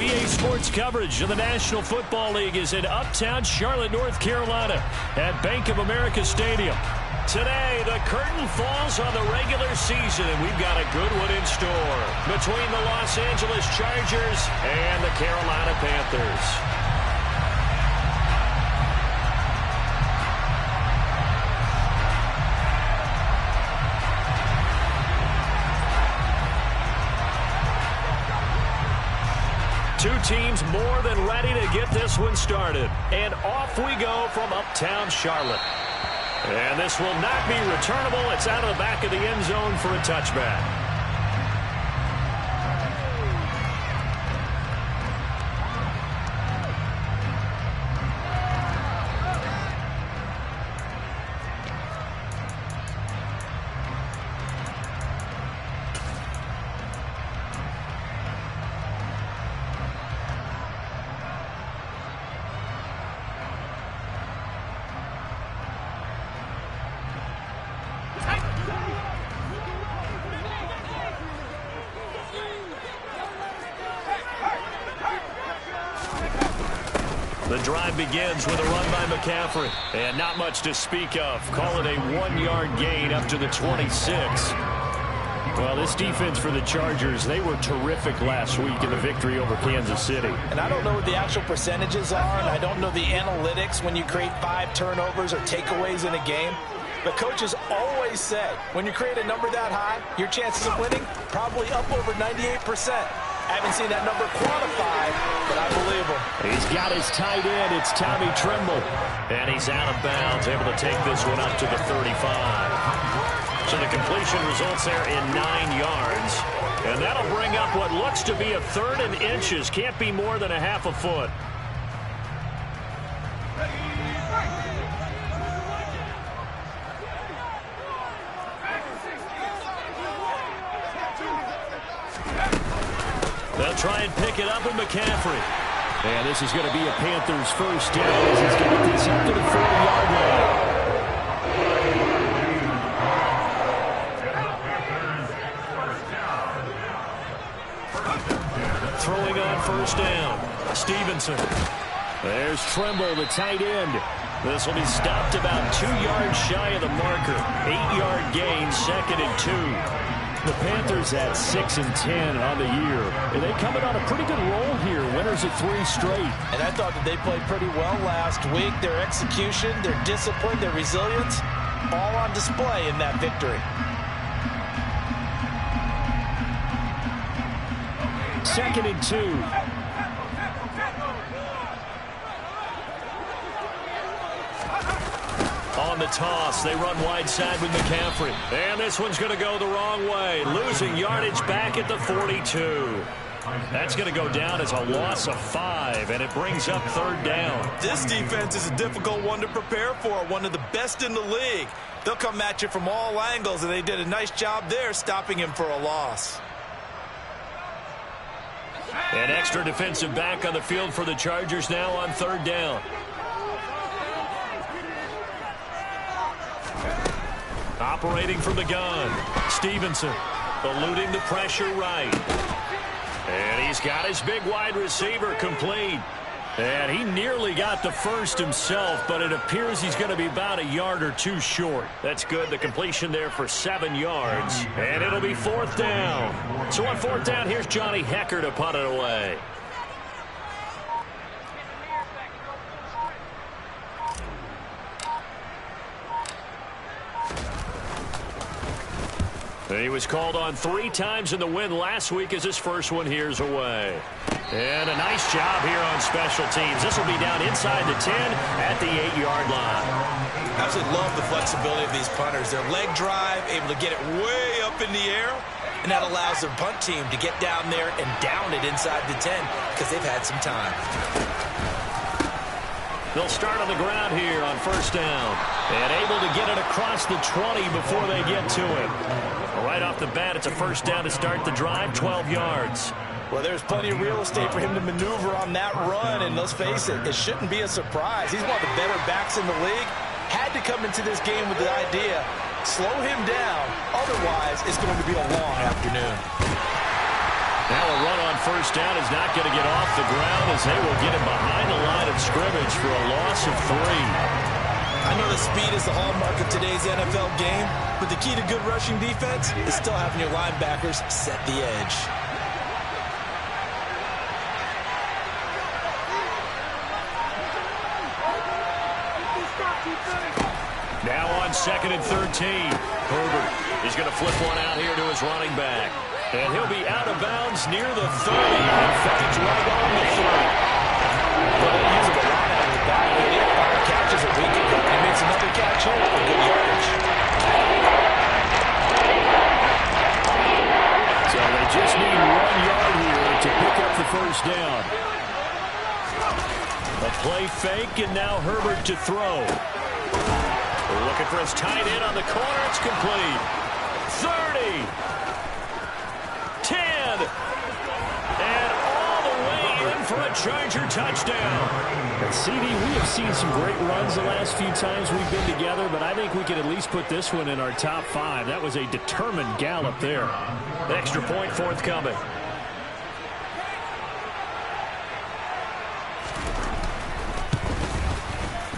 NBA sports coverage of the National Football League is in uptown Charlotte, North Carolina at Bank of America Stadium. Today, the curtain falls on the regular season, and we've got a good one in store between the Los Angeles Chargers and the Carolina Panthers. Two teams more than ready to get this one started. And off we go from uptown Charlotte. And this will not be returnable. It's out of the back of the end zone for a touchback. The drive begins with a run by McCaffrey. And not much to speak of. Call it a 1-yard gain up to the 26. Well, this defense for the Chargers, they were terrific last week in the victory over Kansas City. And I don't know what the actual percentages are, and I don't know the analytics when you create 5 turnovers or takeaways in a game. But coaches always say, when you create a number that high, your chances of winning probably up over 98%. I haven't seen that number quantified, but I believe him. He's got his tight end. It's Tommy Tremble. And he's out of bounds, able to take this one up to the 35. So the completion results there in 9 yards. And that'll bring up what looks to be a 3rd and inches. Can't be more than a half a foot. They'll try and pick it up with McCaffrey. And this is going to be a Panthers first down as he's got this up to the 40-yard line. Throwing on first down, Stevenson. There's Tremble, the tight end. This will be stopped about 2 yards shy of the marker. 8-yard gain, 2nd and 2. The Panthers at 6-10 on the year. And they coming on a pretty good roll here. Winners of 3 straight. And I thought that they played pretty well last week. Their execution, their discipline, their resilience, all on display in that victory. 2nd and 2. On the toss, they run wide side with McCaffrey. And this one's going to go the wrong way. Losing yardage back at the 42. That's going to go down as a loss of 5, and it brings up 3rd down. This defense is a difficult one to prepare for, one of the best in the league. They'll come at you from all angles, and they did a nice job there stopping him for a loss. An extra defensive back on the field for the Chargers now on 3rd down. Operating from the gun, Stevenson eluding the pressure right. And he's got his big wide receiver complete. And he nearly got the first himself, but it appears he's going to be about a yard or 2 short. That's good. The completion there for 7 yards. And it'll be 4th down. So on 4th down, here's Johnny Hecker to punt it away. He was called on 3 times in the win last week as his first one here's away. And a nice job here on special teams. This will be down inside the 10 at the 8-yard line. Absolutely love the flexibility of these punters. Their leg drive, able to get it way up in the air, and that allows their punt team to get down there and down it inside the 10 because they've had some time. They'll start on the ground here on 1st down. And able to get it across the 20 before they get to it. Right off the bat, it's a 1st down to start the drive, 12 yards. Well, there's plenty of real estate for him to maneuver on that run, and let's face it, it shouldn't be a surprise. He's one of the better backs in the league. Had to come into this game with the idea, slow him down, otherwise it's going to be a long afternoon. Now a run on first down is not going to get off the ground as they will get him behind the line of scrimmage for a loss of 3. I know the speed is the hallmark of today's NFL game, but the key to good rushing defense is still having your linebackers set the edge. Now on 2nd and 13. Herbert is going to flip one out here to his running back. And he'll be out of bounds near the 30. In fact, right on the 30. Well, they're using a lot out of the back. He had 5 catches a week ago. He makes another catch here for good yardage. So they just need 1 yard here to pick up the first down. A play fake, and now Herbert to throw. Looking for his tight end on the corner. It's complete. 30. 10. And all the way in for a Charger touchdown. And CD, we have seen some great runs the last few times we've been together, but I think we could at least put this one in our top 5. That was a determined gallop there. Extra point forthcoming.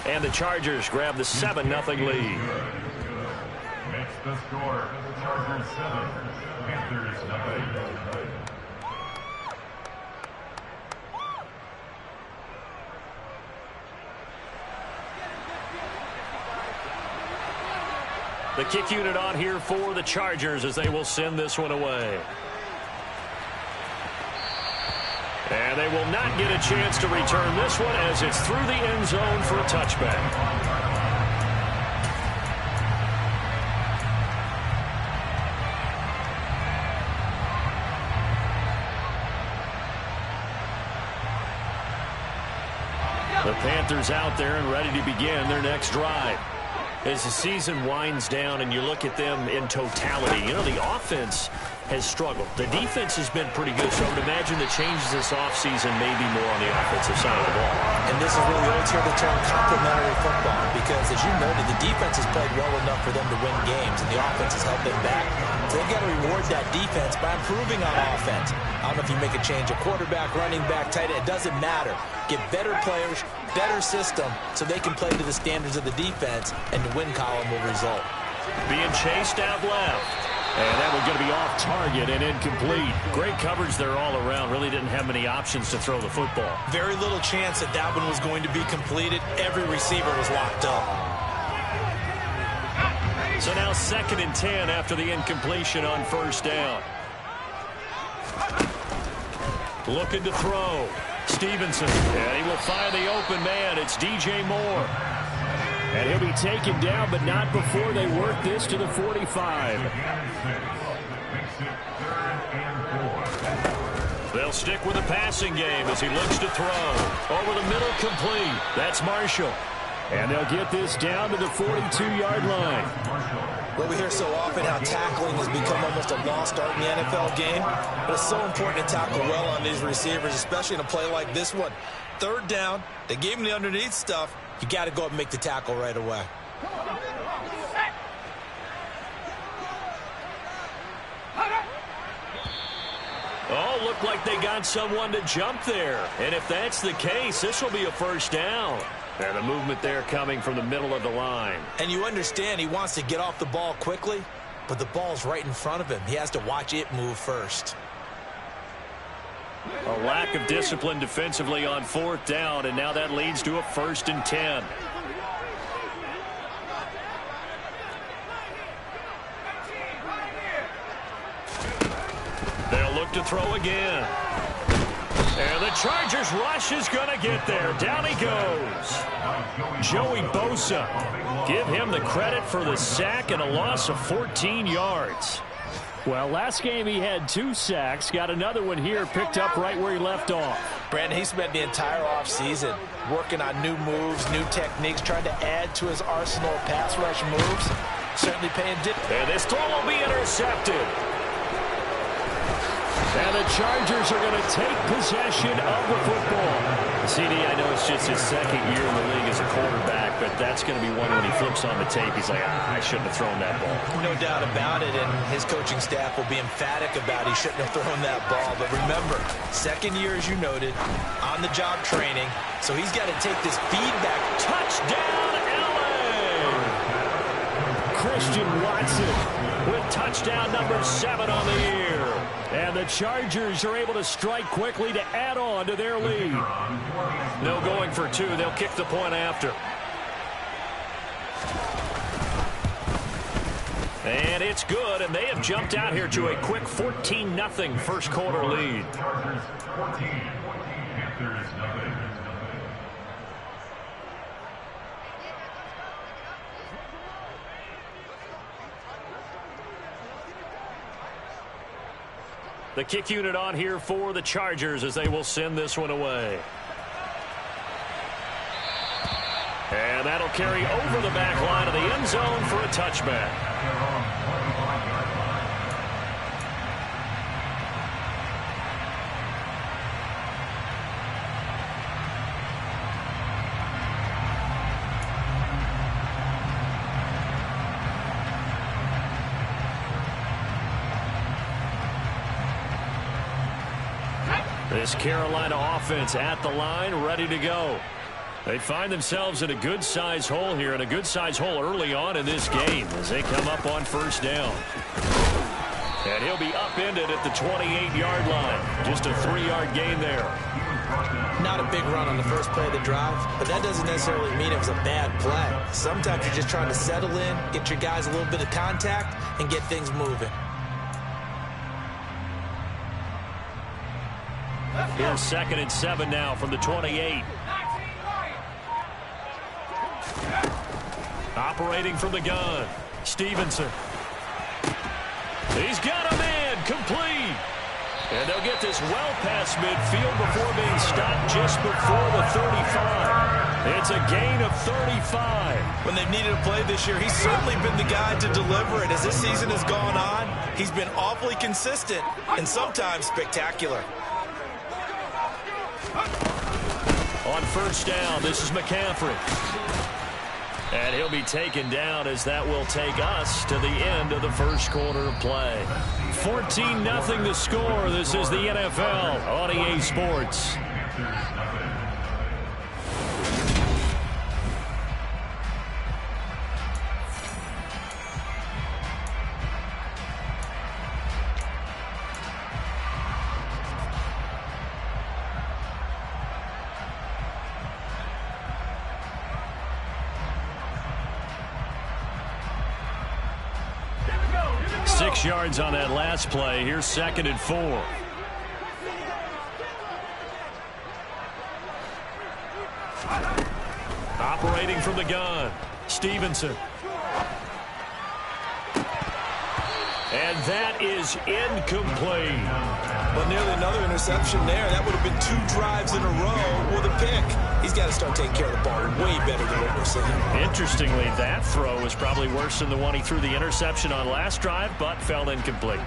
And the Chargers grab the 7-0 lead. Makes the score. Chargers 7, Panthers 9. The kick unit on here for the Chargers as they will send this one away. And they will not get a chance to return this one as it's through the end zone for a touchback. The Panthers out there and ready to begin their next drive. As the season winds down and you look at them in totality, you know, the offense has struggled. The defense has been pretty good, so I would imagine the changes this offseason may be more on the offensive side of the ball. And this is where we always hear the term complementary football, because as you noted, the defense has played well enough for them to win games, and the offense has helped them back. So they've got to reward that defense by improving on offense. I don't know if you make a change, a quarterback, running back, tight end, it doesn't matter. Get better players, better system, so they can play to the standards of the defense, and the win column will result. Being chased out left. And that one's going to be off target and incomplete. Great coverage there all around. Really didn't have many options to throw the football. Very little chance that that one was going to be completed. Every receiver was locked up. So now 2nd and 10 after the incompletion on first down. Looking to throw. Stevenson. And he will find the open man. It's DJ Moore. And he'll be taken down, but not before they work this to the 45. They'll stick with the passing game as he looks to throw. Over the middle, complete. That's Marshall. And they'll get this down to the 42-yard line. Well, we hear so often how tackling has become almost a lost art in the NFL game, but it's so important to tackle well on these receivers, especially in a play like this one. 3rd down, they gave him the underneath stuff. You got to go up and make the tackle right away. Oh, looked like they got someone to jump there. And if that's the case, this will be a first down. And the movement there coming from the middle of the line. And you understand he wants to get off the ball quickly, but the ball's right in front of him. He has to watch it move first. A lack of discipline defensively on 4th down, and now that leads to a 1st and 10. They'll look to throw again. And the Chargers rush is going to get there. Down he goes. Joey Bosa. Give him the credit for the sack and a loss of 14 yards. Well, last game he had 2 sacks. Got another one here, picked up right where he left off. Brandon, he spent the entire offseason working on new moves, new techniques, trying to add to his arsenal of pass rush moves. Certainly paying dividends. And this throw will be intercepted. And the Chargers are going to take possession of the football. CD, I know it's just his second year in the league as a quarterback, but that's going to be one when he flips on the tape. He's like, I shouldn't have thrown that ball. No doubt about it, and his coaching staff will be emphatic about he shouldn't have thrown that ball. But remember, second year, as you noted, on-the-job training, so he's got to take this feedback. Touchdown, LA! Christian Watson with touchdown number 7 on the year. And the Chargers are able to strike quickly to add on to their lead. No going for 2. They'll kick the point after. And it's good, and they have jumped out here to a quick 14-0 first quarter lead. Chargers 14, Panthers nothing. The kick unit on here for the Chargers as they will send this one away. And that'll carry over the back line of the end zone for a touchback. This Carolina offense at the line, ready to go. They find themselves in a good-sized hole here, and a good-sized hole early on in this game as they come up on first down. And he'll be upended at the 28-yard line. Just a 3-yard gain there. Not a big run on the first play of the drive, but that doesn't necessarily mean it was a bad play. Sometimes you're just trying to settle in, get your guys a little bit of contact, and get things moving. Here's 2nd and 7 now from the 28. Operating from the gun, Stevenson. He's got a man, complete. And they'll get this well past midfield before being stopped just before the 35. It's a gain of 35. When they've needed a play this year, he's certainly been the guy to deliver it. As this season has gone on, he's been awfully consistent and sometimes spectacular. On first down, this is McCaffrey. And he'll be taken down as that will take us to the end of the first quarter of play. 14-0 the score. This is the NFL on EA Sports. Yards on that last play. Here's 2nd and 4. Operating from the gun, Stevenson. And that is incomplete. But nearly another interception there. That would have been 2 drives in a row with a pick. He's got to start taking care of the ball way better than what we're seeing. Interestingly, that throw was probably worse than the one he threw the interception on last drive, but fell incomplete.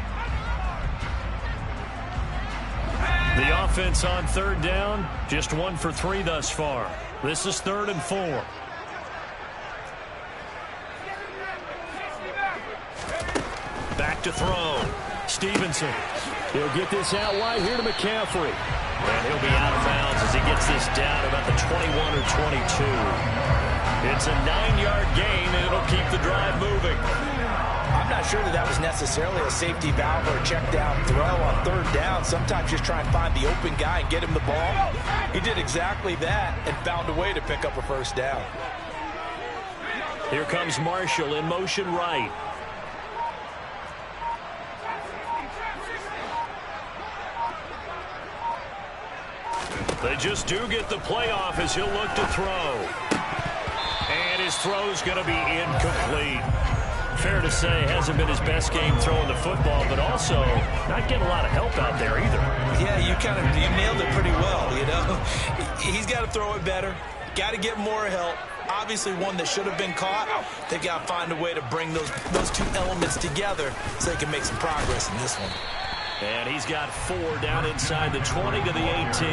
The offense on 3rd down, just 1 for 3 thus far. This is 3rd and 4. Back to throw. Stevenson. He'll get this out wide here to McCaffrey. And he'll be out of bounds as he gets this down about the 21 or 22. It's a 9-yard gain, and it'll keep the drive moving. I'm not sure that was necessarily a safety valve or a check down throw on 3rd down. Sometimes just try and find the open guy and get him the ball. He did exactly that and found a way to pick up a first down. Here comes Marshall in motion right. They just do get the playoff as he'll look to throw. And his throw's going to be incomplete. Fair to say, hasn't been his best game throwing the football, but also not getting a lot of help out there either. Yeah, you nailed it pretty well, you know. He's got to throw it better. Got to get more help. Obviously one that should have been caught. They've got to find a way to bring those 2 elements together so they can make some progress in this one. And he's got 4 down inside the 20 to the 18.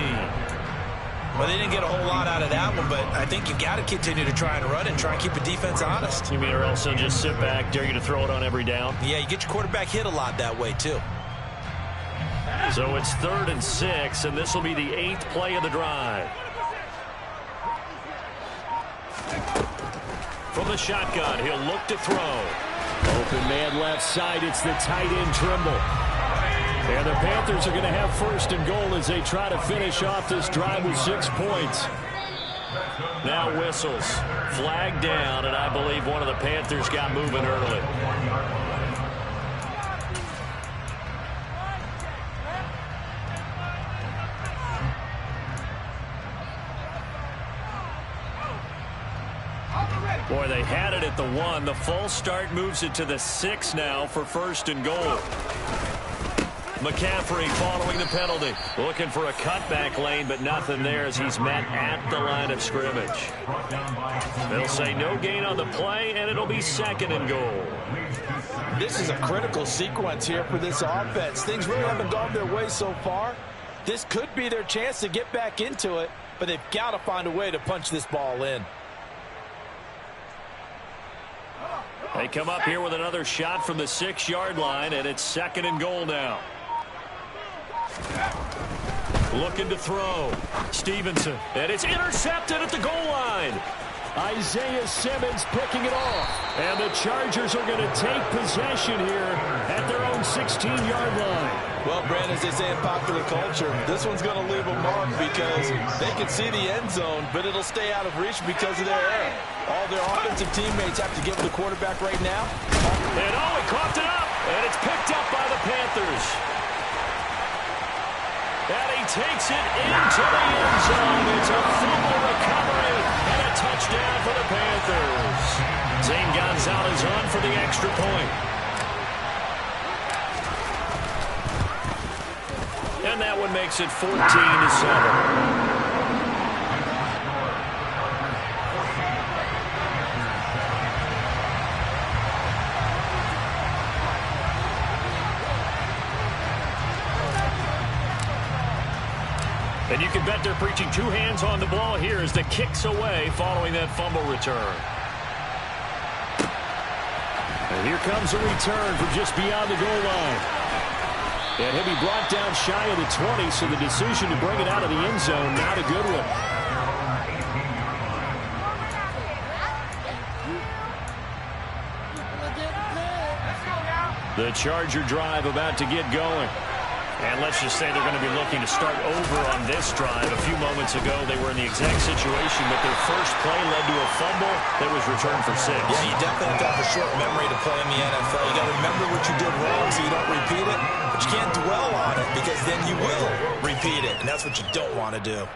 Well, they didn't get a whole lot out of that one, but I think you've got to continue to try and run and try and keep the defense honest. You mean or else they'll just sit back, dare you to throw it on every down? Yeah, you get your quarterback hit a lot that way, too. So it's 3rd and 6, and this will be the 8th play of the drive. From the shotgun, he'll look to throw. Open man left side. It's the tight end Trimble. And the Panthers are going to have 1st and goal as they try to finish off this drive with 6 points. Now whistles. Flag down, and I believe one of the Panthers got moving early. Boy, they had it at the 1. The false start moves it to the 6 now for 1st and goal. McCaffrey following the penalty. Looking for a cutback lane, but nothing there as he's met at the line of scrimmage. They'll say no gain on the play, and it'll be 2nd and goal. This is a critical sequence here for this offense. Things really haven't gone their way so far. This could be their chance to get back into it, but they've got to find a way to punch this ball in. They come up here with another shot from the 6-yard line, and it's 2nd and goal now. Looking to throw. Stevenson, and it's intercepted at the goal line. Isaiah Simmons picking it off. And the Chargers are going to take possession here at their own 16-yard line. Well, Brandon, as they say in popular culture, this one's going to leave a mark because they can see the end zone, but it'll stay out of reach because of their error. All their offensive teammates have to give the quarterback right now. And he coughed it up, and it's picked up by the Panthers. And he takes it into the end zone. It's a fumble recovery and a touchdown for the Panthers. Zane Gonzalez on for the extra point. And that one makes it 14-7. And you can bet they're preaching 2 hands on the ball here as the kick's away following that fumble return. And here comes a return from just beyond the goal line. And he'll be brought down shy of the 20, so the decision to bring it out of the end zone, not a good one. The Charger drive about to get going. And let's just say they're going to be looking to start over on this drive. A few moments ago, they were in the exact situation, but their first play led to a fumble that was returned for 6. Yeah, you definitely have to have a short memory to play in the NFL. You got to remember what you did wrong so you don't repeat it, but you can't dwell on it because then you will repeat it, and that's what you don't want to do.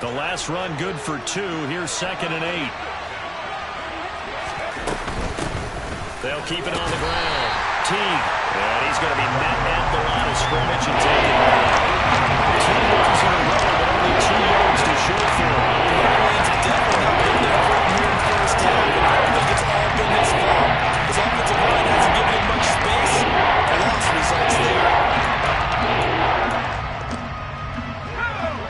The last run good for 2. Here's 2nd and 8. They'll keep it on the ground. Teague. And he's going to be met at the line of scrimmage and taken out. 2 runs in a row, but only 2 yards to show for him. The Lions have definitely not been there for him here in first half, and I don't think it's all been his fault. His offensive line hasn't given him much space. The loss results there.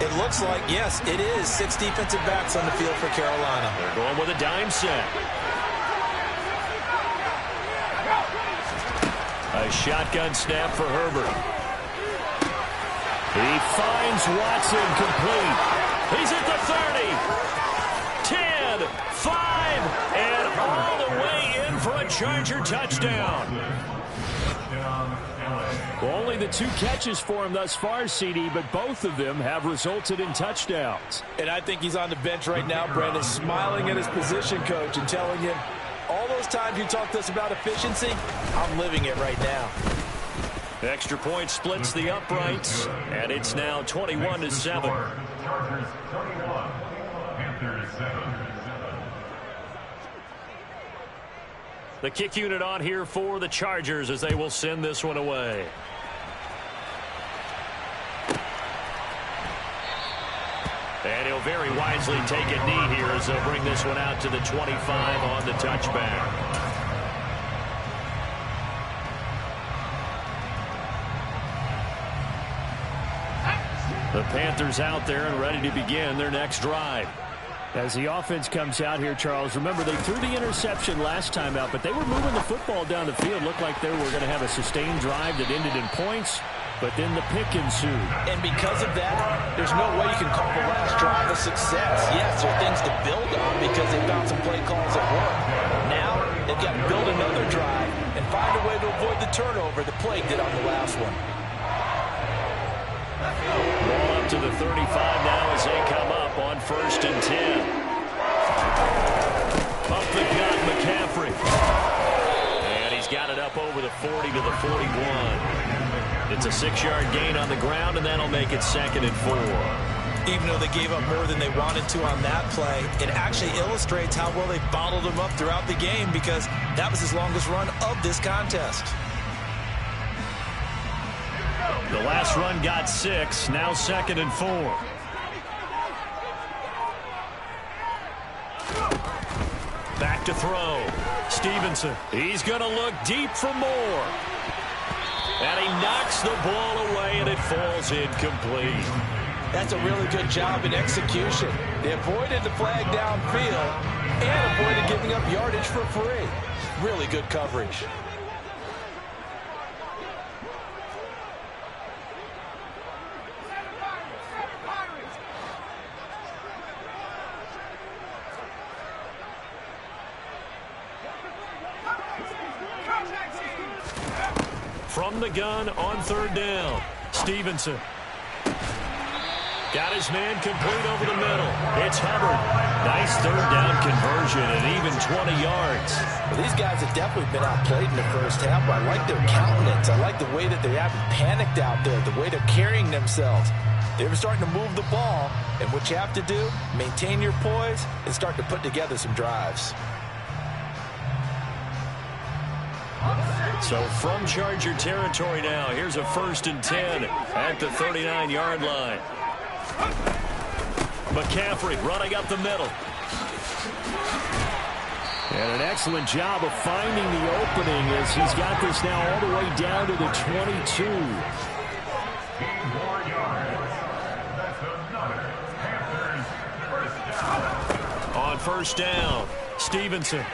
It looks like, yes, it is 6 defensive backs on the field for Carolina. They're going with a dime set. A shotgun snap for Herbert. He finds Watson complete. He's at the 30. 10, 5, and all the way in for a Charger touchdown. Well, only the 2 catches for him thus far, CD, but both of them have resulted in touchdowns. And I think he's on the bench right now, Brandon, smiling at his position coach and telling him, all those times you talked to us about efficiency, I'm living it right now. Extra point splits the uprights, and it's now 21-7. Chargers 31, Panthers 7. The kick unit on here for the Chargers as they will send this one away. And he'll very wisely take a knee here as they'll bring this one out to the 25 on the touchback. The Panthers out there and ready to begin their next drive. As the offense comes out here, Charles, remember they threw the interception last time out, but they were moving the football down the field. Looked like they were going to have a sustained drive that ended in points, but then the pick ensued. And because of that, there's no way you can call the last drive a success. Yes, there are things to build on because they found some play calls that work. Now, they've got to build another drive and find a way to avoid the turnover the play did on the last one. Ball up to the 35 now as they come up on 1st and 10. Up the gut, McCaffrey. And he's got it up over the 40 to the 41. It's a 6-yard gain on the ground, and that'll make it 2nd and 4. Even though they gave up more than they wanted to on that play, it actually illustrates how well they bottled them up throughout the game because that was his longest run of this contest. The last run got 6, now 2nd and 4. Back to throw. Stevenson. He's going to look deep for more. And he knocks the ball away, and it falls incomplete. That's a really good job in execution. They avoided the flag downfield and avoided giving up yardage for free. Really good coverage. From the gun on 3rd down. Stevenson. Got his man complete over the middle. It's Hubbard. Nice 3rd down conversion and even 20 yards. Well, these guys have definitely been outplayed in the first half. I like their countenance. I like the way that they haven't panicked out there, the way they're carrying themselves. They were starting to move the ball, and what you have to do, maintain your poise and start to put together some drives. So from Charger territory now, here's a 1st and 10 at the 39-yard line. McCaffrey running up the middle. And an excellent job of finding the opening as he's got this now all the way down to the 22. 4 yards. That's another Panthers first down. On 1st down, Stevenson.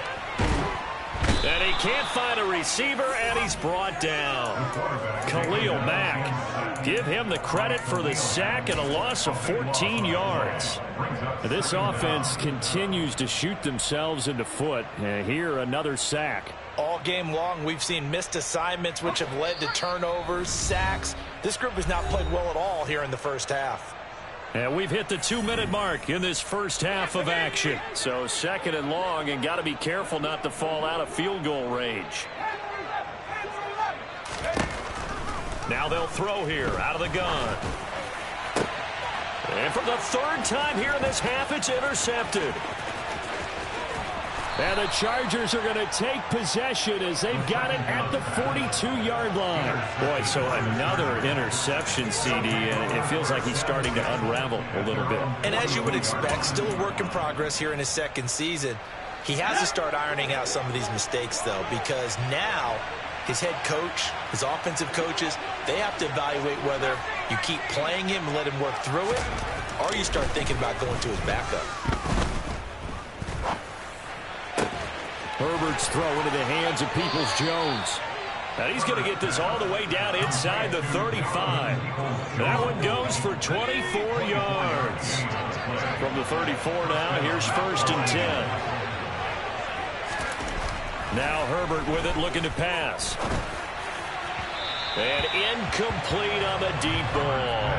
And he can't find a receiver, and he's brought down. Khalil Mack. Give him the credit for the sack and a loss of 14 yards. This offense continues to shoot themselves in the foot. And here, another sack. All game long, we've seen missed assignments, which have led to turnovers, sacks. This group has not played well at all here in the first half. And we've hit the 2-minute mark in this first half of action. So 2nd and long, and got to be careful not to fall out of field goal range. Now they'll throw here out of the gun. And for the 3rd time here in this half, it's intercepted. And the Chargers are going to take possession as they've got it at the 42-yard line. Boy, so another interception, CD, and it feels like he's starting to unravel a little bit. And as you would expect, still a work in progress here in his 2nd season. He has to start ironing out some of these mistakes, though, because now his head coach, his offensive coaches, they have to evaluate whether you keep playing him and let him work through it, or you start thinking about going to his backup. Herbert's throw into the hands of Peoples-Jones. And he's going to get this all the way down inside the 35. That one goes for 24 yards. From the 34 now, here's 1st and 10. Now Herbert with it, looking to pass. And incomplete on the deep ball.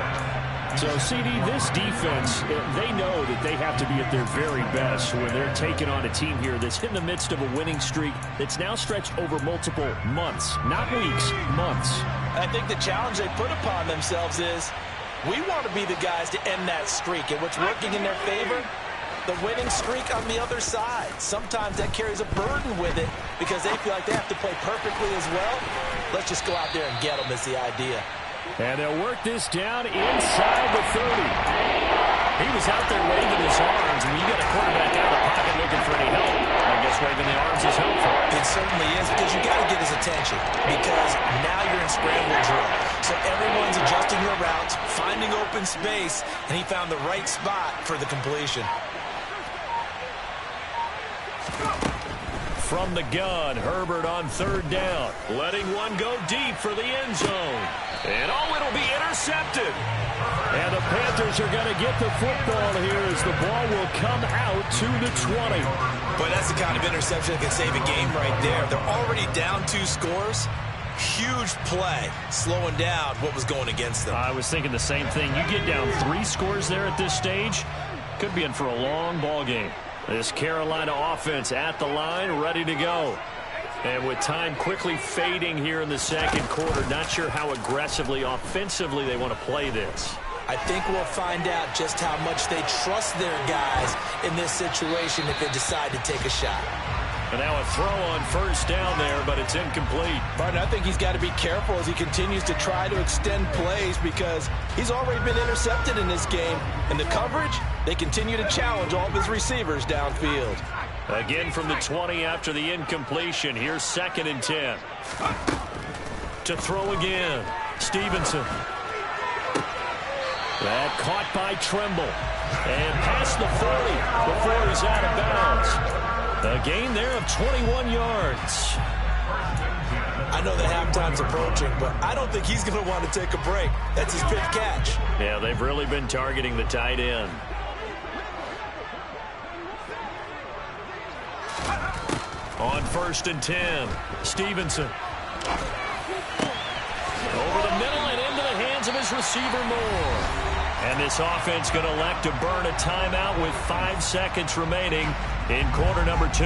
So, CD, this defense, they know that they have to be at their very best when they're taking on a team here that's in the midst of a winning streak that's now stretched over multiple months, not weeks, months. I think the challenge they put upon themselves is we want to be the guys to end that streak. And what's working in their favor? The winning streak on the other side. Sometimes that carries a burden with it because they feel like they have to play perfectly as well. Let's just go out there and get them is the idea. And they'll work this down inside the 30. He was out there waving his arms. When you got a quarterback out of the pocket looking for any help, I guess waving the arms is helpful. It certainly is, because you got to get his attention, because now you're in scramble drill. So everyone's adjusting their routes, finding open space, and he found the right spot for the completion. From the gun, Herbert on third down, letting one go deep for the end zone. And it'll be intercepted. And the Panthers are going to get the football here as the ball will come out to the 20. But that's the kind of interception that can save a game right there. They're already down 2 scores. Huge play, slowing down what was going against them. I was thinking the same thing. You get down 3 scores there at this stage, could be in for a long ball game. This Carolina offense at the line, ready to go. And with time quickly fading here in the second quarter, not sure how aggressively, offensively they want to play this. I think we'll find out just how much they trust their guys in this situation if they decide to take a shot. And now a throw on first down there, but it's incomplete. Martin, I think he's got to be careful as he continues to try to extend plays because he's already been intercepted in this game. And the coverage, they continue to challenge all of his receivers downfield. Again from the 20 after the incompletion. Here's 2nd and 10. To throw again, Stevenson. That caught by Trimble. And past the 40 before he's out of bounds. A gain there of 21 yards. I know that halftime's approaching, but I don't think he's going to want to take a break. That's his 5th catch. Yeah, they've really been targeting the tight end. On 1st and 10, Stevenson. Over the middle and into the hands of his receiver Moore. And this offense going to elect to burn a timeout with 5 seconds remaining in quarter number 2.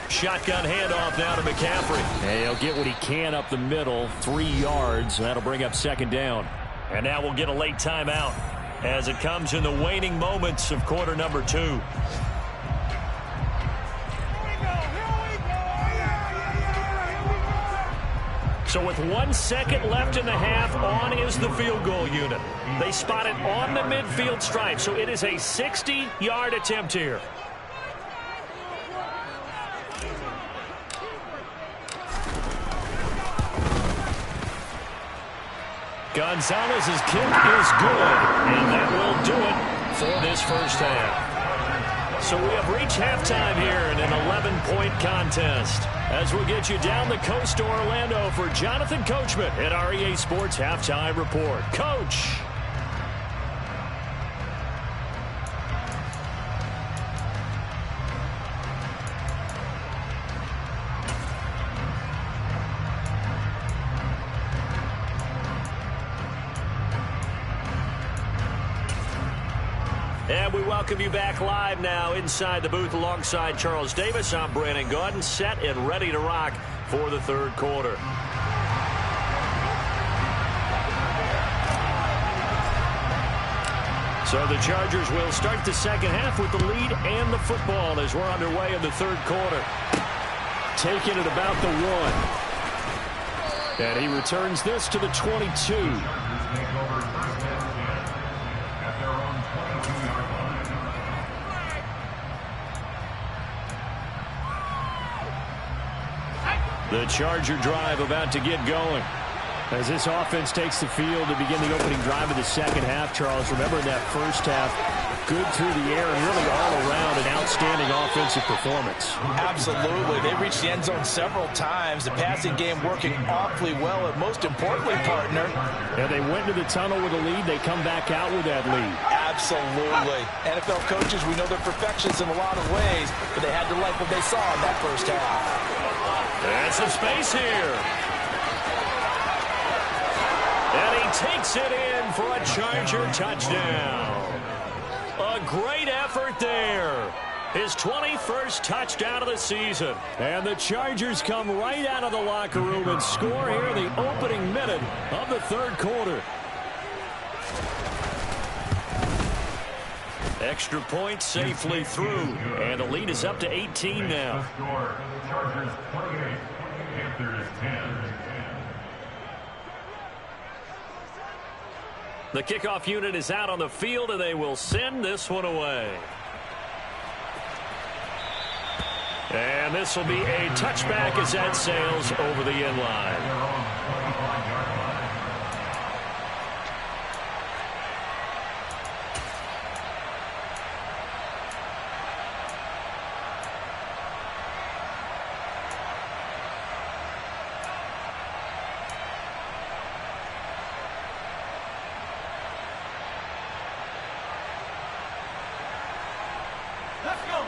Shotgun handoff now to McCaffrey. And he'll get what he can up the middle, 3 yards. That'll bring up 2nd down. And now we'll get a late timeout as it comes in the waning moments of quarter number 2. So with 1 second left in the half, on is the field goal unit. They spot it on the midfield stripe, so it is a 60-yard attempt here. Gonzalez's kick is good, and that will do it for this first half. So we have reached halftime here in an 11-point contest. As we'll get you down the coast to Orlando for Jonathan Coachman at our EA Sports Halftime Report. Coach. And we welcome you back live now inside the booth alongside Charles Davis. I'm Brandon Gaudin, set and ready to rock for the third quarter. So the Chargers will start the second half with the lead and the football as we're underway in the third quarter. Taking it about the 1. And he returns this to the 22. The Charger drive about to get going. As this offense takes the field to begin the opening drive of the second half, Charles, remember in that first half, good through the air and really all around an outstanding offensive performance. Absolutely. They reached the end zone several times. The passing game working awfully well, and most importantly, partner. Yeah, they went to the tunnel with a lead. They come back out with that lead. Absolutely. NFL coaches, we know they're perfectionists in a lot of ways, but they had to like what they saw in that first half. There's some space here. And he takes it in for a Charger touchdown. A great effort there. His 21st touchdown of the season. And the Chargers come right out of the locker room and score here in the opening minute of the third quarter. Extra point safely through. And the lead is up to 18 now. Chargers 28. Panthers 10. The kickoff unit is out on the field, and they will send this one away. And this will be a touchback as that sails over the end line.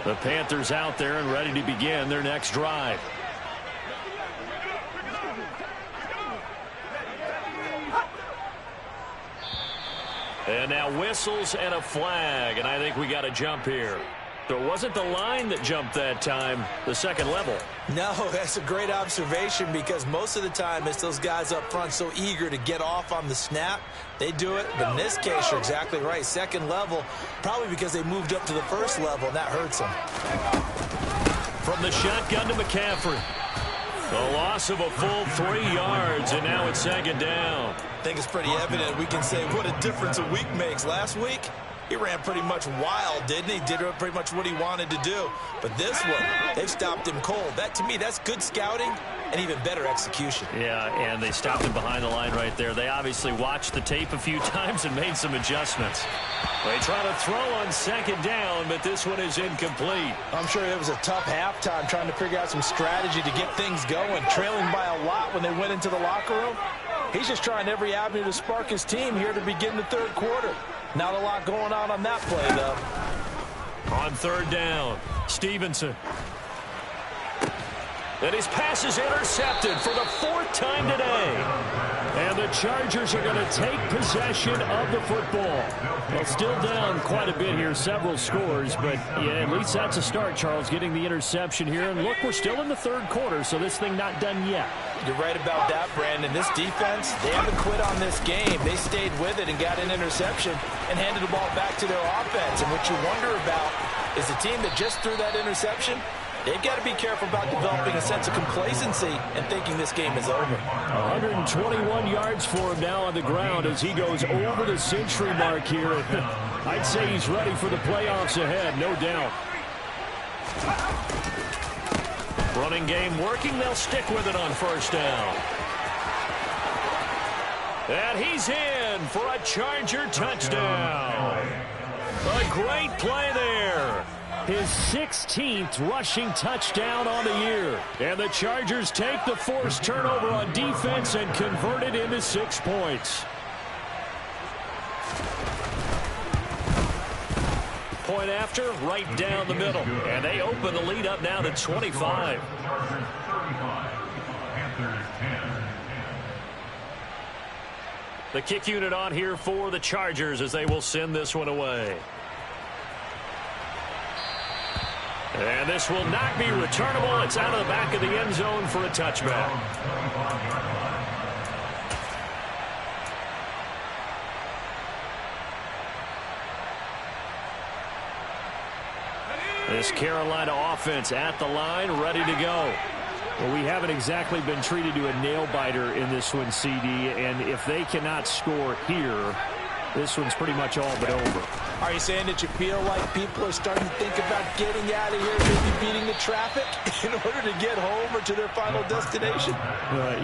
The Panthers out there and ready to begin their next drive. And now whistles and a flag, and I think we got a jump here. So it wasn't the line that jumped that time, the second level. No, that's a great observation because most of the time it's those guys up front so eager to get off on the snap. They do it, but in this case, you're exactly right. Second level, probably because they moved up to the first level, and that hurts them. From the shotgun to McCaffrey. The loss of a full 3 yards, and now it's second down. I think it's pretty evident. We can say what a difference a week makes. Last week, he ran pretty much wild, didn't he? Did pretty much what he wanted to do. But this one, they've stopped him cold. That, to me, that's good scouting and even better execution. Yeah, and they stopped him behind the line right there. They obviously watched the tape a few times and made some adjustments. They try to throw on second down, but this one is incomplete. I'm sure it was a tough halftime trying to figure out some strategy to get things going, trailing by a lot when they went into the locker room. He's just trying every avenue to spark his team here to begin the third quarter. Not a lot going on that play, though. On third down, Stevenson. And his pass is intercepted for the 4th time today. And the Chargers are going to take possession of the football. Well, still down quite a bit here, several scores, but yeah, at least that's a start, Charles, getting the interception here. And look, we're still in the third quarter, so this thing not done yet. You're right about that, Brandon. This defense, they haven't quit on this game. They stayed with it and got an interception and handed the ball back to their offense. And what you wonder about is the team that just threw that interception, they've got to be careful about developing a sense of complacency and thinking this game is over. 121 yards for him now on the ground as he goes over the century mark here. I'd say he's ready for the playoffs ahead, no doubt. Running game working. They'll stick with it on first down. And he's in for a Charger touchdown. A great play there. His 16th rushing touchdown on the year. And the Chargers take the forced turnover on defense and convert it into 6 points. Point after, right down the middle. And they open the lead up now to 25. The kick unit on here for the Chargers as they will send this one away. And this will not be returnable. It's out of the back of the end zone for a touchback. This Carolina offense at the line, ready to go. Well, we haven't exactly been treated to a nail-biter in this one, CD, and if they cannot score here, this one's pretty much all but over. Are you saying that you feel like people are starting to think about getting out of here, maybe beating the traffic in order to get home or to their final destination?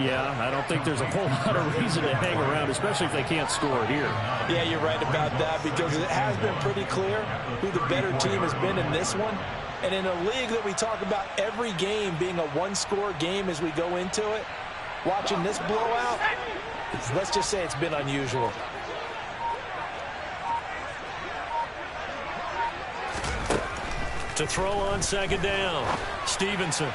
Yeah, I don't think there's a whole lot of reason to hang around, especially if they can't score here. Yeah, you're right about that because it has been pretty clear who the better team has been in this one. And in a league that we talk about every game being a one-score game as we go into it, watching this blowout, let's just say it's been unusual. To throw on second down, Stevenson.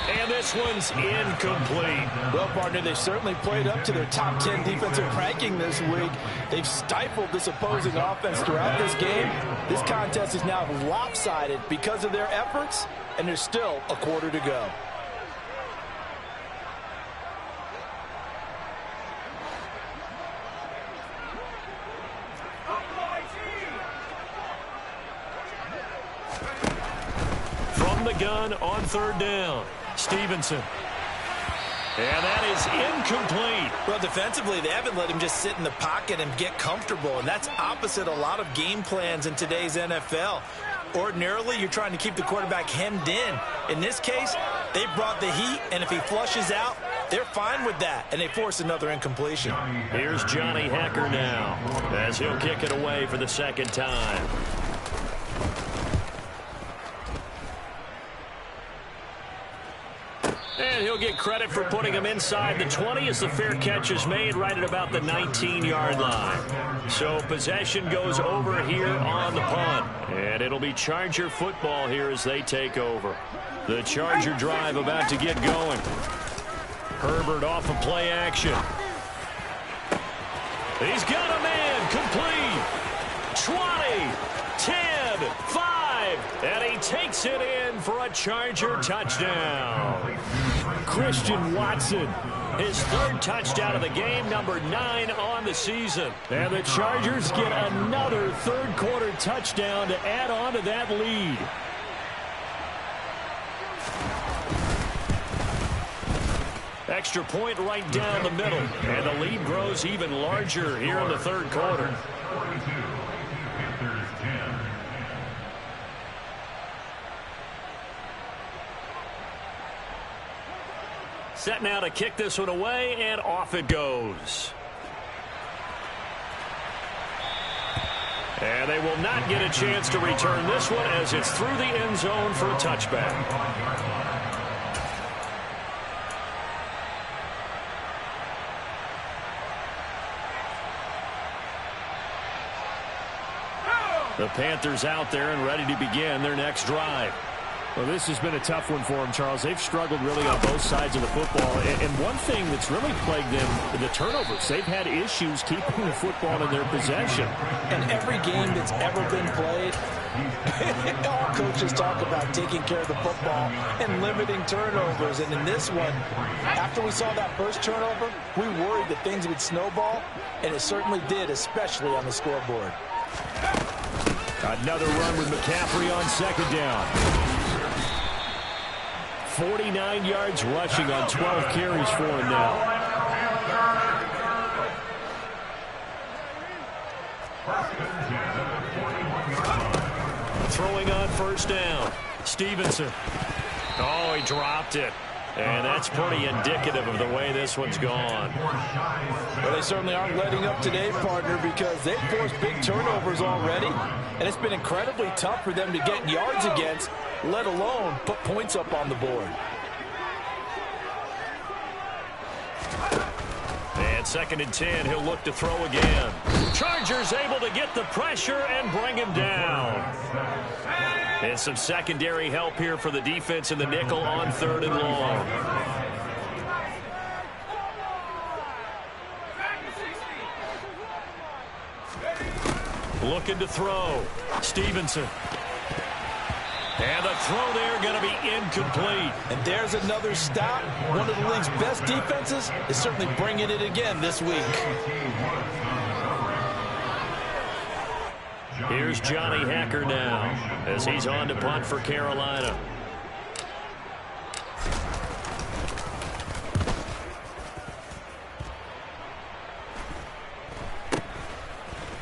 And this one's incomplete. Well, partner, they've certainly played up to their top 10 defensive ranking this week. They've stifled this opposing offense throughout this game. This contest is now lopsided because of their efforts, and there's still a quarter to go. From the gun on third down, Stevenson. And that is incomplete. Well, defensively, they haven't let him just sit in the pocket and get comfortable, and that's opposite a lot of game plans in today's NFL. Ordinarily, you're trying to keep the quarterback hemmed in. In this case, they brought the heat, and if he flushes out, they're fine with that, and they force another incompletion. Here's Johnny Hekker now, as he'll kick it away for the second time. And he'll get credit for putting him inside the 20 as the fair catch is made right at about the 19-yard line. So possession goes over here on the punt. And it'll be Charger football here as they take over. The Charger drive about to get going. Herbert off of play action. He's got a man complete. 20, 10, 5, and he takes it in for a Charger touchdown. Christian Watson, His third touchdown of the game, number 9 on the season. and the Chargers get another third-quarter touchdown to add on to that lead. Extra point right down the middle, and the lead grows even larger here in the third quarter. 42, Panthers 10. Set now to kick this one away, and off it goes. And they will not get a chance to return this one as it's through the end zone for a touchback. The Panthers out there and ready to begin their next drive. Well, this has been a tough one for them, Charles. They've struggled really on both sides of the football. And one thing that's really plagued them, the turnovers. They've had issues keeping the football in their possession. In every game that's ever been played, all coaches talk about taking care of the football and limiting turnovers. And in this one, after we saw that first turnover, we worried that things would snowball, and it certainly did, especially on the scoreboard. Another run with McCaffrey on second down. 49 yards rushing on 12 carries for him now. Throwing on first down. Stevenson. Oh, he dropped it. And that's pretty indicative of the way this one's gone. Well, they certainly aren't letting up today, partner, because they've forced big turnovers already, and it's been incredibly tough for them to get yards against, let alone put points up on the board. And second and 10, he'll look to throw again. Chargers able to get the pressure and bring him down. And some secondary help here for the defense in the nickel on third and long. Looking to throw. Stevenson. And the throw there going to be incomplete. And there's another stop. One of the league's best defenses is certainly bringing it again this week. Here's Johnny Hekker now as he's on to punt for Carolina.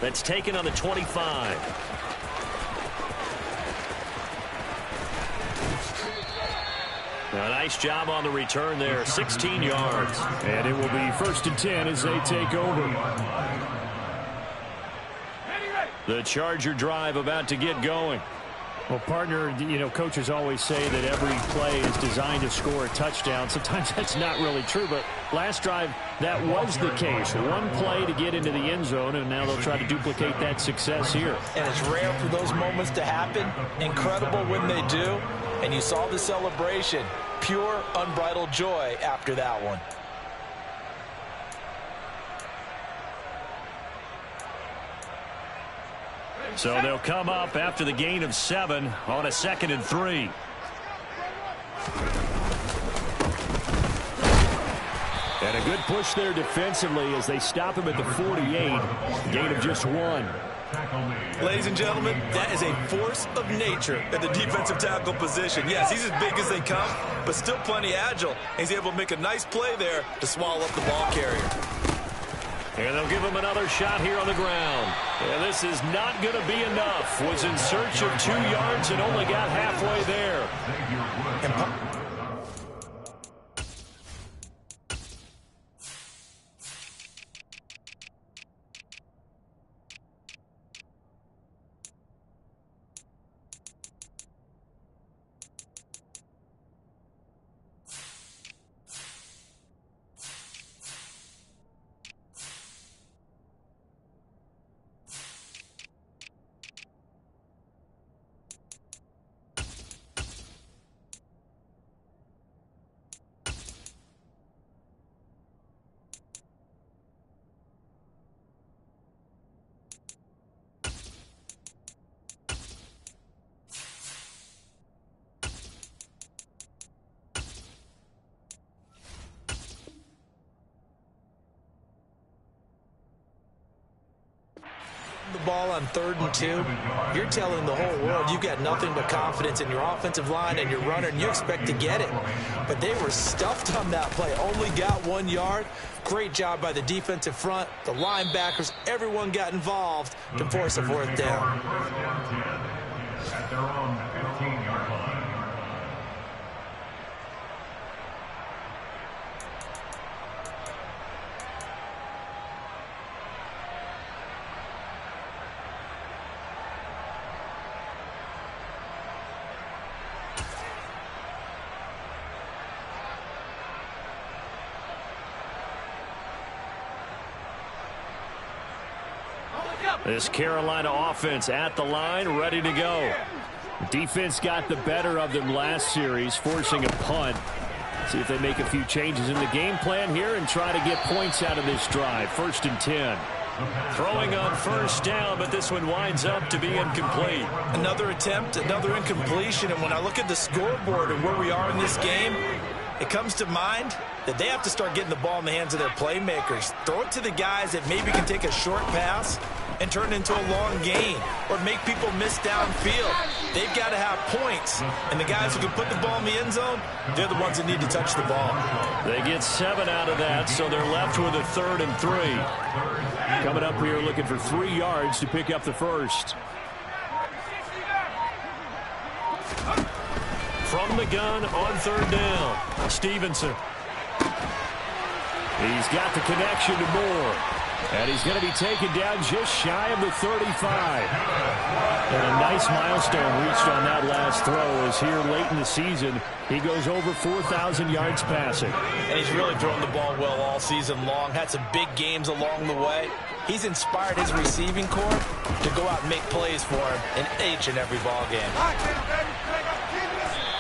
That's taken on the 25. A nice job on the return there, 16 yards. And it will be first and 10 as they take over. The Charger drive about to get going. Well, partner, you know, coaches always say that every play is designed to score a touchdown. Sometimes that's not really true, but last drive, that was the case. One play to get into the end zone, and now they'll try to duplicate that success here. And it's rare for those moments to happen. Incredible when they do. And you saw the celebration. Pure, unbridled joy after that one. So they'll come up after the gain of 7 on a 2nd and 3. And a good push there defensively as they stop him at the 48. Gain of just 1. Ladies and gentlemen, that is a force of nature at the defensive tackle position. Yes, he's as big as they come, but still plenty agile. He's able to make a nice play there to swallow up the ball carrier. And they'll give him another shot here on the ground. And this is not going to be enough. Was in search of 2 yards and only got halfway there. The ball on 3rd and 2, you're telling the whole world you've got nothing but confidence in your offensive line and your runner, and you expect to get it. But they were stuffed on that play, only got 1 yard. Great job by the defensive front, the linebackers, everyone got involved to force a 4th down. At their own 15-yard line. This Carolina offense at the line, ready to go. Defense got the better of them last series, forcing a punt. See if they make a few changes in the game plan here and try to get points out of this drive. 1st and 10. Throwing on 1st down, but this one winds up to be incomplete. Another attempt, another incompletion, and when I look at the scoreboard and where we are in this game, it comes to mind that they have to start getting the ball in the hands of their playmakers. Throw it to the guys that maybe can take a short pass and turn it into a long gain or make people miss downfield. They've got to have points, and the guys who can put the ball in the end zone, they're the ones that need to touch the ball. They get 7 out of that, so they're left with a 3rd and 3. Coming up here looking for 3 yards to pick up the 1st. From the gun on 3rd down, Stevenson. He's got the connection to Moore. And he's going to be taken down just shy of the 35. And a nice milestone reached on that last throw as here late in the season, he goes over 4,000 yards passing. And he's really thrown the ball well all season long. Had some big games along the way. He's inspired his receiving corps to go out and make plays for him in each and every ball game.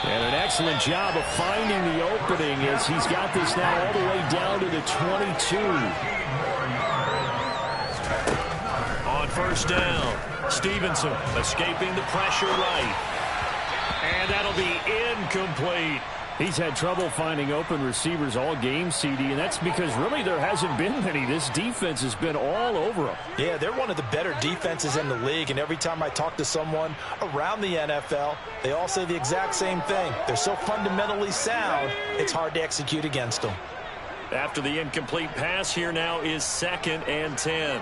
And an excellent job of finding the opening as he's got this now all the way down to the 22. On 1st down, Stevenson escaping the pressure right. And that'll be incomplete. He's had trouble finding open receivers all game, CD, and that's because really there hasn't been many. This defense has been all over them. Yeah, they're one of the better defenses in the league, and every time I talk to someone around the NFL, they all say the exact same thing. They're so fundamentally sound, it's hard to execute against them. After the incomplete pass, here now is 2nd and 10.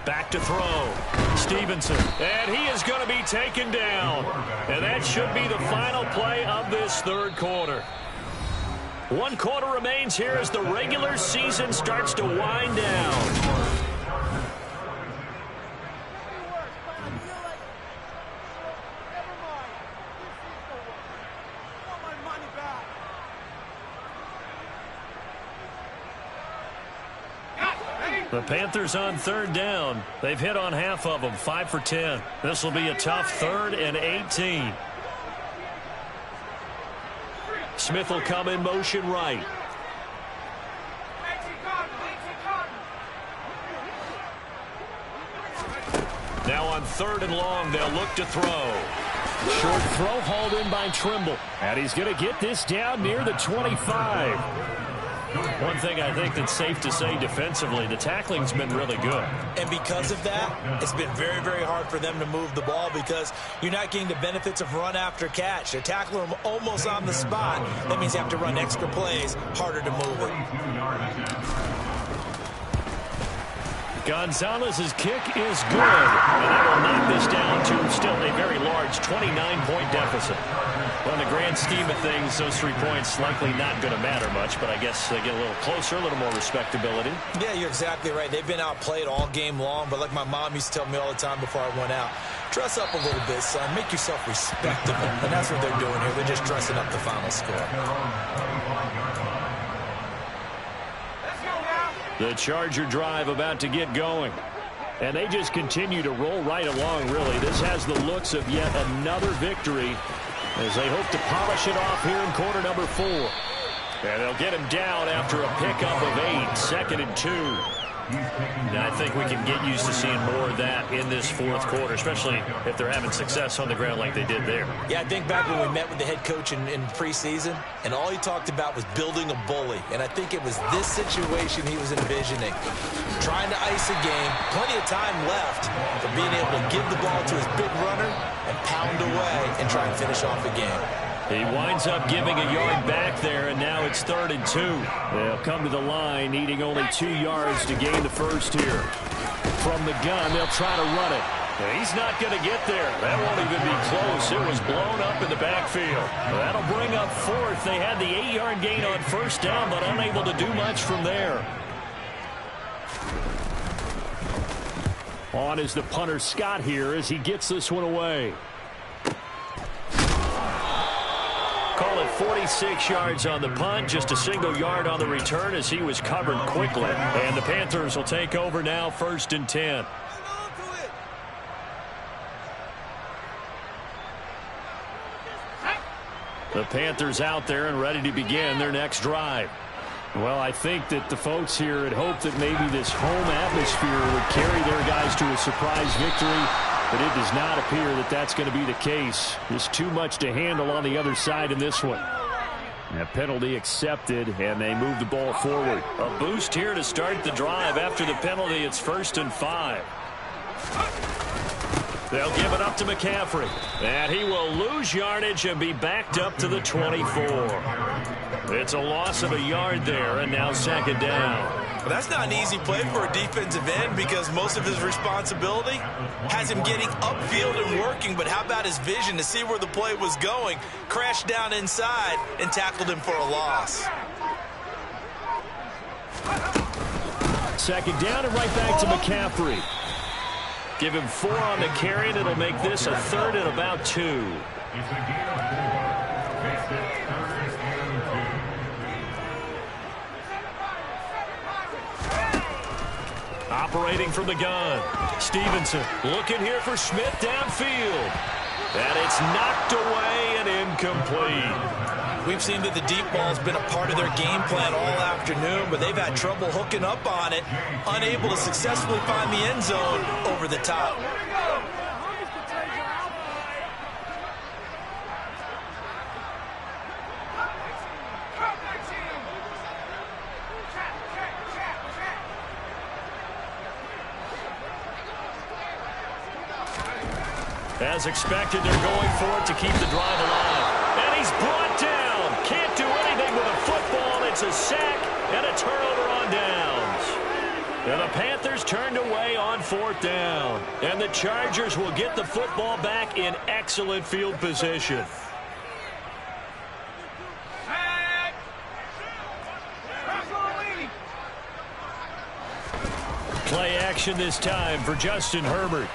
Back to throw. Stevenson. And he is going to be taken down. And that should be the final play of this 3rd quarter. 1 quarter remains here as the regular season starts to wind down. The Panthers on 3rd down. They've hit on half of them, 5 for 10. This will be a tough 3rd and 18. Smith will come in motion right. Now on 3rd and long, they'll look to throw. Short throw hauled in by Trimble. And he's going to get this down near the 25. One thing I think that's safe to say defensively, the tackling's been really good. And because of that, it's been very, very hard for them to move the ball because you're not getting the benefits of run after catch. They're tackling them almost on the spot. That means you have to run extra plays, harder to move it. Gonzalez's kick is good, and that will knock this down to still a very large 29-point deficit. Well, in the grand scheme of things, those 3 points likely not going to matter much, but I guess they get a little closer, a little more respectability. Yeah, you're exactly right. They've been outplayed all game long, but like my mom used to tell me all the time before I went out, dress up a little bit, son. Make yourself respectable. And that's what they're doing here. They're just dressing up the final score. The Charger drive about to get going. And they just continue to roll right along, really. This has the looks of yet another victory as they hope to polish it off here in quarter number 4. And they'll get him down after a pickup of 8, 2nd and 2. And I think we can get used to seeing more of that in this fourth quarter, especially if they're having success on the ground like they did there. Yeah, I think back when we met with the head coach in preseason, and all he talked about was building a bully. And I think it was this situation he was envisioning. Trying to ice a game, plenty of time left, but being able to give the ball to his big runner and pound away and try and finish off the game. He winds up giving a yard back there, and now it's 3rd and 2. They'll come to the line, needing only 2 yards to gain the first here. From the gun, they'll try to run it. And he's not going to get there. That won't even be close. It was blown up in the backfield. That'll bring up 4th. They had the 8-yard gain on 1st down, but unable to do much from there. On is the punter Scott here as he gets this one away. Call it 46 yards on the punt, just a single yard on the return as he was covered quickly. And the Panthers will take over now, 1st and 10. The Panthers out there and ready to begin their next drive. Well, I think that the folks here had hoped that maybe this home atmosphere would carry their guys to a surprise victory. But it does not appear that that's going to be the case. There's too much to handle on the other side in this one. That penalty accepted, and they move the ball forward. A boost here to start the drive. After the penalty, it's 1st and 5. They'll give it up to McCaffrey. And he will lose yardage and be backed up to the 24. It's a loss of a yard there, and now 2nd down. Well, that's not an easy play for a defensive end because most of his responsibility has him getting upfield and working. But how about his vision to see where the play was going, crashed down inside, and tackled him for a loss. 2nd down and right back to McCaffrey. Give him 4 on the carry, and it'll make this a 3rd and about 2. Operating from the gun. Stevenson looking here for Smith downfield. And it's knocked away and incomplete. We've seen that the deep ball's been a part of their game plan all afternoon, but they've had trouble hooking up on it, unable to successfully find the end zone over the top. As expected, they're going for it to keep the drive alive. And he's brought down. Can't do anything with a football. It's a sack and a turnover on downs. And the Panthers turned away on 4th down. And the Chargers will get the football back in excellent field position. Play action this time for Justin Herbert.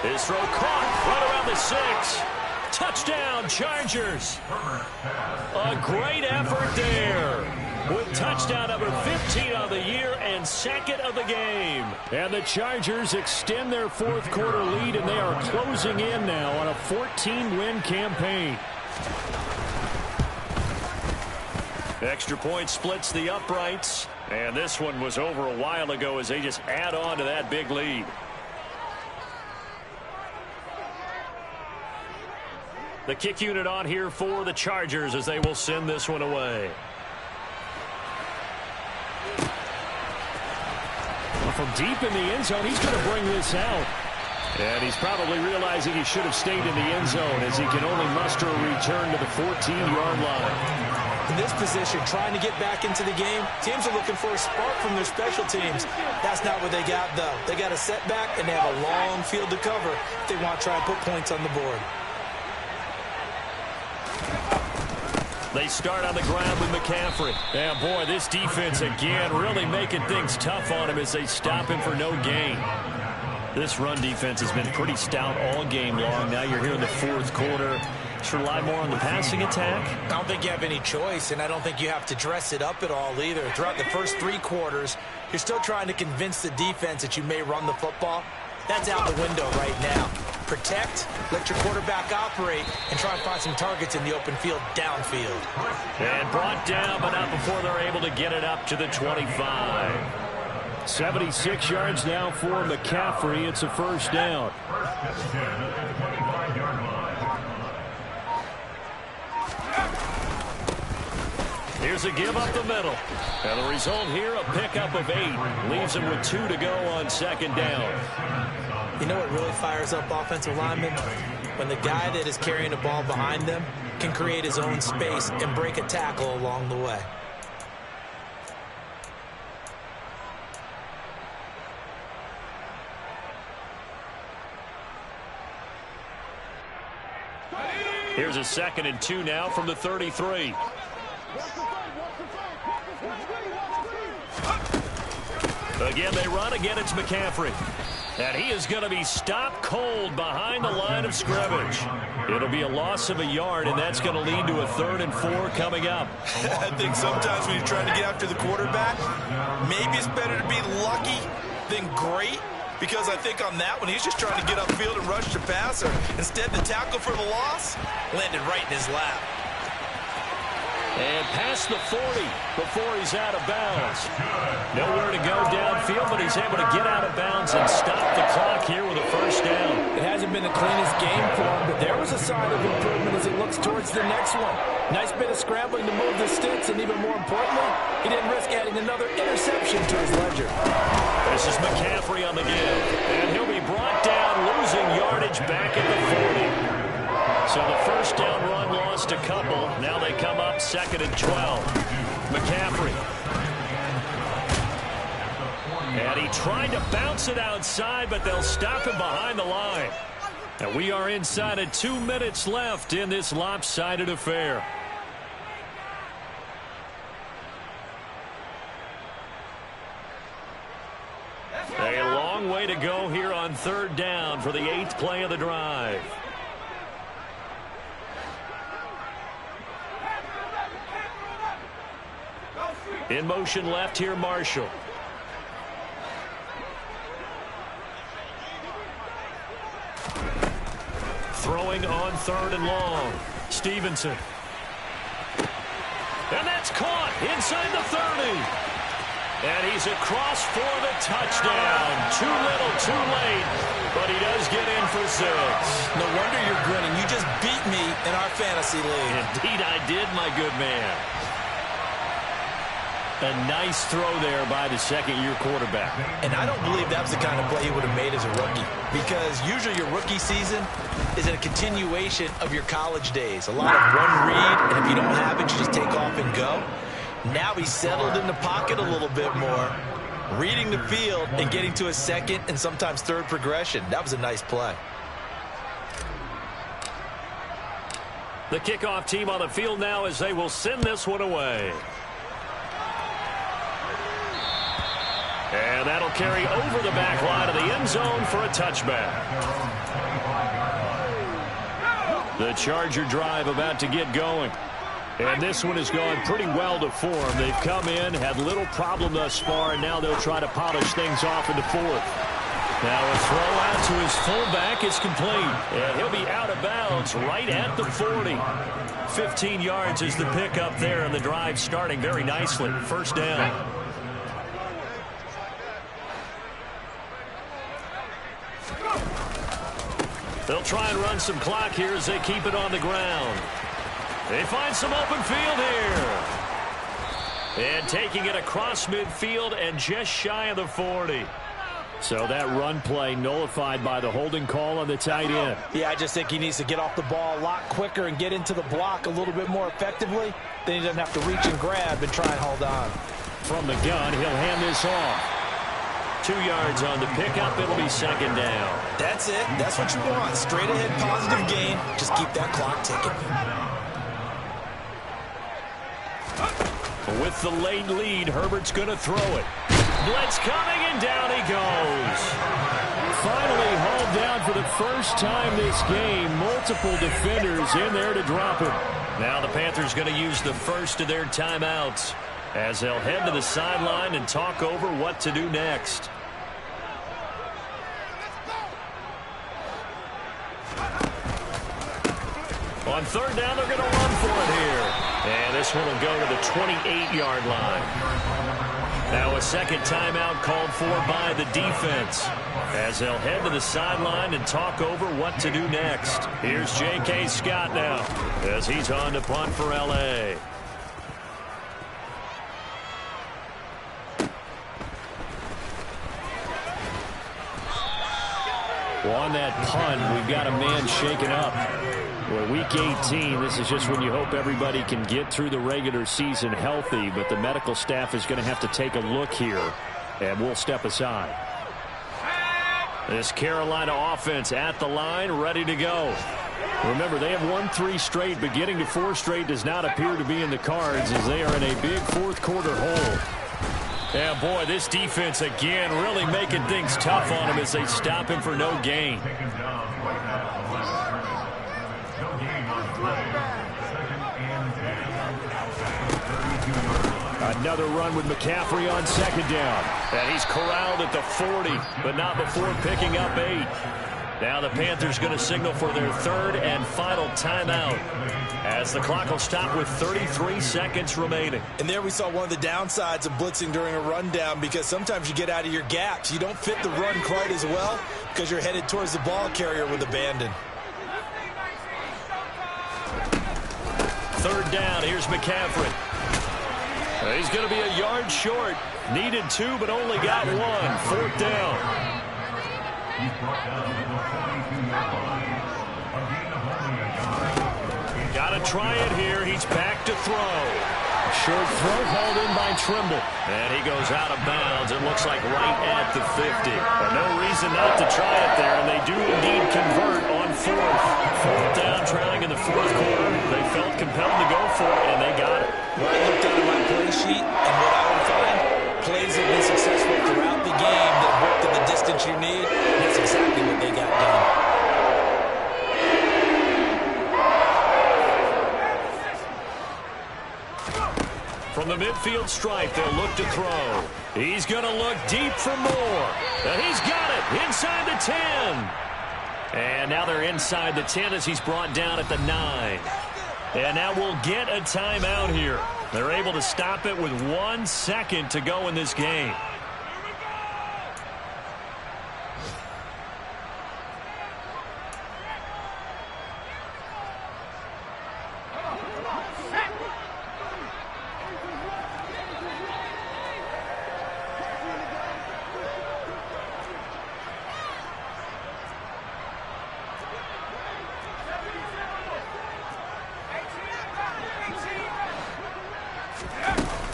His throw caught right around the 6. Touchdown, Chargers. A great effort there. With touchdown number 15 of the year and 2nd of the game. And the Chargers extend their 4th quarter lead, and they are closing in now on a 14-win campaign. Extra point splits the uprights. And this one was over a while ago as they just add on to that big lead. The kick unit on here for the Chargers as they will send this one away. from deep in the end zone. He's going to bring this out. And he's probably realizing he should have stayed in the end zone as he can only muster a return to the 14-yard line. In this position, trying to get back into the game, teams are looking for a spark from their special teams. That's not what they got, though. They got a setback, and they have a long field to cover if they want to try and put points on the board. They start on the ground with McCaffrey. And, boy, this defense, again, really making things tough on him as they stop him for no gain. This run defense has been pretty stout all game long. Now you're here in the fourth quarter. Should rely more on the passing attack? I don't think you have any choice, and I don't think you have to dress it up at all either. Throughout the first 3 quarters, you're still trying to convince the defense that you may run the football. That's out the window right now. Protect, let your quarterback operate, and try and find some targets in the open field downfield. And brought down, but not before they're able to get it up to the 25. 76 yards now for McCaffrey. It's a first down. First and 10 at the 25-yard line. Here's a give up the middle. And the result here, a pickup of 8. Leaves him with 2 to go on second down. You know what really fires up offensive linemen? When the guy that is carrying the ball behind them can create his own space and break a tackle along the way. Here's a 2nd and 2 now from the 33. Again, they run. Again, it's McCaffrey. And he is going to be stopped cold behind the line of scrimmage. It'll be a loss of a yard, and that's going to lead to a 3rd and 4 coming up. I think sometimes when you're trying to get after the quarterback, maybe it's better to be lucky than great. Because I think on that one, he's just trying to get upfield and rush the passer. Instead, the tackle for the loss landed right in his lap. And past the 40 before he's out of bounds. Nowhere to go downfield, but he's able to get out of bounds and stop the clock here with a first down. It hasn't been the cleanest game for him, but there was a sign of improvement as he looks towards the next one. Nice bit of scrambling to move the sticks, and even more importantly, he didn't risk adding another interception to his ledger. This is McCaffrey on the give, and he'll be brought down, losing yardage back at the 40. So the first down run lost a couple. Now they come up 2nd and 12. McCaffrey. And he tried to bounce it outside, but they'll stop him behind the line. And we are inside of 2 minutes left in this lopsided affair. A long way to go here on 3rd down for the 8th play of the drive. In motion left here, Marshall. Throwing on 3rd and long. Stevenson. And that's caught inside the 30. And he's across for the touchdown. Too little, too late. But he does get in for 6. No wonder you're grinning. You just beat me in our fantasy league. Indeed I did, my good man. A nice throw there by the 2nd-year quarterback. And I don't believe that was the kind of play he would have made as a rookie. Because usually your rookie season is a continuation of your college days. A lot of one read, and if you don't have it, you just take off and go. Now he's settled in the pocket a little bit more, reading the field and getting to a 2nd and sometimes 3rd progression. That was a nice play. The kickoff team on the field now as they will send this one away. And that'll carry over the back line of the end zone for a touchback. The Charger drive about to get going. And this one has gone pretty well to form. They've come in, had little problem thus far, and now they'll try to polish things off in the 4th. Now a throw out to his fullback is complete. And he'll be out of bounds right at the 40. 15 yards is the pickup there, and the drive starting very nicely. First down. They'll try and run some clock here as they keep it on the ground. They find some open field here. And taking it across midfield and just shy of the 40. So that run play nullified by the holding call on the tight end. Yeah, I just think he needs to get off the ball a lot quicker and get into the block a little bit more effectively. Then he doesn't have to reach and grab and try and hold on. From the gun, he'll hand this off. 2 yards on the pickup. It'll be second down. That's it. That's what you want. Straight ahead positive gain. Just keep that clock ticking. With the late lead, Herbert's going to throw it. Blitz coming, and down he goes. Finally hauled down for the first time this game. Multiple defenders in there to drop him. Now the Panthers going to use the first of their timeouts as they'll head to the sideline and talk over what to do next. On third down, they're going to run for it here. And this one will go to the 28-yard line. Now a second timeout called for by the defense as they'll head to the sideline and talk over what to do next. Here's J.K. Scott now as he's on to punt for L.A. Well, on that punt, we've got a man shaken up. Well, week 18, this is just when you hope everybody can get through the regular season healthy, but the medical staff is going to have to take a look here, and we'll step aside. This Carolina offense at the line, ready to go. Remember, they have won 3 straight, but getting to 4 straight does not appear to be in the cards as they are in a big fourth quarter hole. Yeah, boy, this defense again really making things tough on him as they stop him for no gain. Another run with McCaffrey on second down. And he's corralled at the 40, but not before picking up 8. Now the Panthers going to signal for their third and final timeout as the clock will stop with 33 seconds remaining. And there we saw one of the downsides of blitzing during a rundown, because sometimes you get out of your gaps. You don't fit the run quite as well because you're headed towards the ball carrier with abandon. Third down, here's McCaffrey. He's going to be a yard short. Needed 2, but only got 1. Fourth down. Got to try it here. He's back to throw. Short throw hauled in by Trimble. And he goes out of bounds. It looks like right at the 50. But no reason not to try it there, and they do indeed convert on fourth. Fourth down, trailing in the fourth quarter. They felt compelled to go for it, and they got it. When I looked at my play sheet, and what I would find, plays have been successful throughout the game that worked at the distance you need. That's exactly what they got done. From the midfield stripe, they'll look to throw. He's going to look deep for more. And he's got it inside the 10. And now they're inside the 10 as he's brought down at the 9. And now we'll get a timeout here. They're able to stop it with 1 second to go in this game.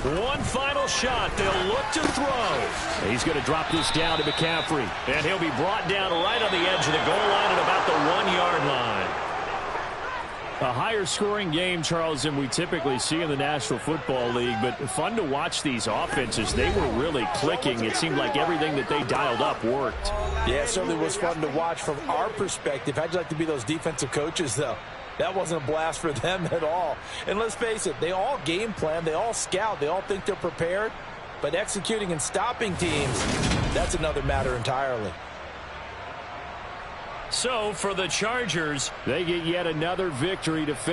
One final shot. They'll look to throw. He's going to drop this down to McCaffrey. And he'll be brought down right on the edge of the goal line at about the 1-yard line. A higher scoring game, Charles, than we typically see in the National Football League, but fun to watch these offenses. They were really clicking. It seemed like everything that they dialed up worked. Yeah, it certainly was fun to watch from our perspective. How'd you like to be those defensive coaches, though? That wasn't a blast for them at all. And let's face it, they all game plan, they all scout, they all think they're prepared. But executing and stopping teams, that's another matter entirely. So for the Chargers, they get yet another victory to finish.